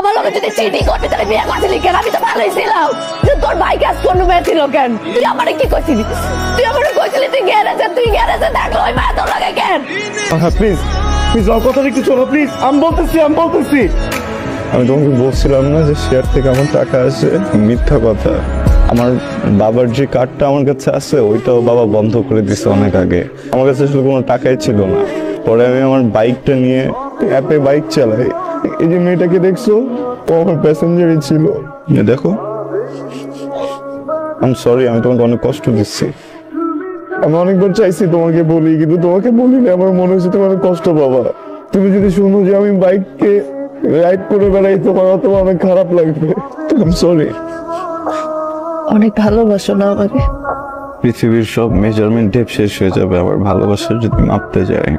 আমার লগে যদি চিটিং করবি তাহলে বিয়ে করছিলি কেন? আমি তো ভালোই ছিলাম। তোর ভাই কাজ কোন মেয়ে ছিল কেন? তুই আমারে কি কইছিলি? তুই আমারে কইছিলি তুই গ্যারেজে দেখলো ওই মায়া তোর লাগে কেন? প্লিজ প্লিজ আমার কথাটা একটু শোনো প্লিজ। আমি বলতেছি আমি তোমাকে বলছিলাম না যে শেয়ার থেকে আমার টাকা আসে। মিথ্যা কথা। আমার বাবার যে কার্ডটা আমার কাছে আছে ওইটাও বাবা বন্ধ করে দিছে অনেক আগে। আমার কাছে আসলে কোনো টাকাই ছিল না। পরে আমি আমার বাইকটা নিয়ে অ্যাপে বাইক চালাই। এই যে মেয়েটাকে দেখছো ও আমার প্যাসেঞ্জারই ছিল। দেখো আমি সরি, আমি তোমাকে অনেক কষ্ট দিচ্ছি। আমি অনেকবার চাইছি তোমাকে বলি, কিন্তু তোমাকে বলিনি। আমার মনে হচ্ছে তোমার কষ্ট পাবা। তুমি যদি শুনো যে আমি বাইককে রাইড করে বেড়াই তোমার অনেক খারাপ লাগবে। আমি সরি। অনেক ভালোবাসো না আমাকে? পৃথিবীর সব মেজারমেন্ট টেপ শেষ হয়ে যাবে আবার ভালোবাসার যদি মাপতে যায়।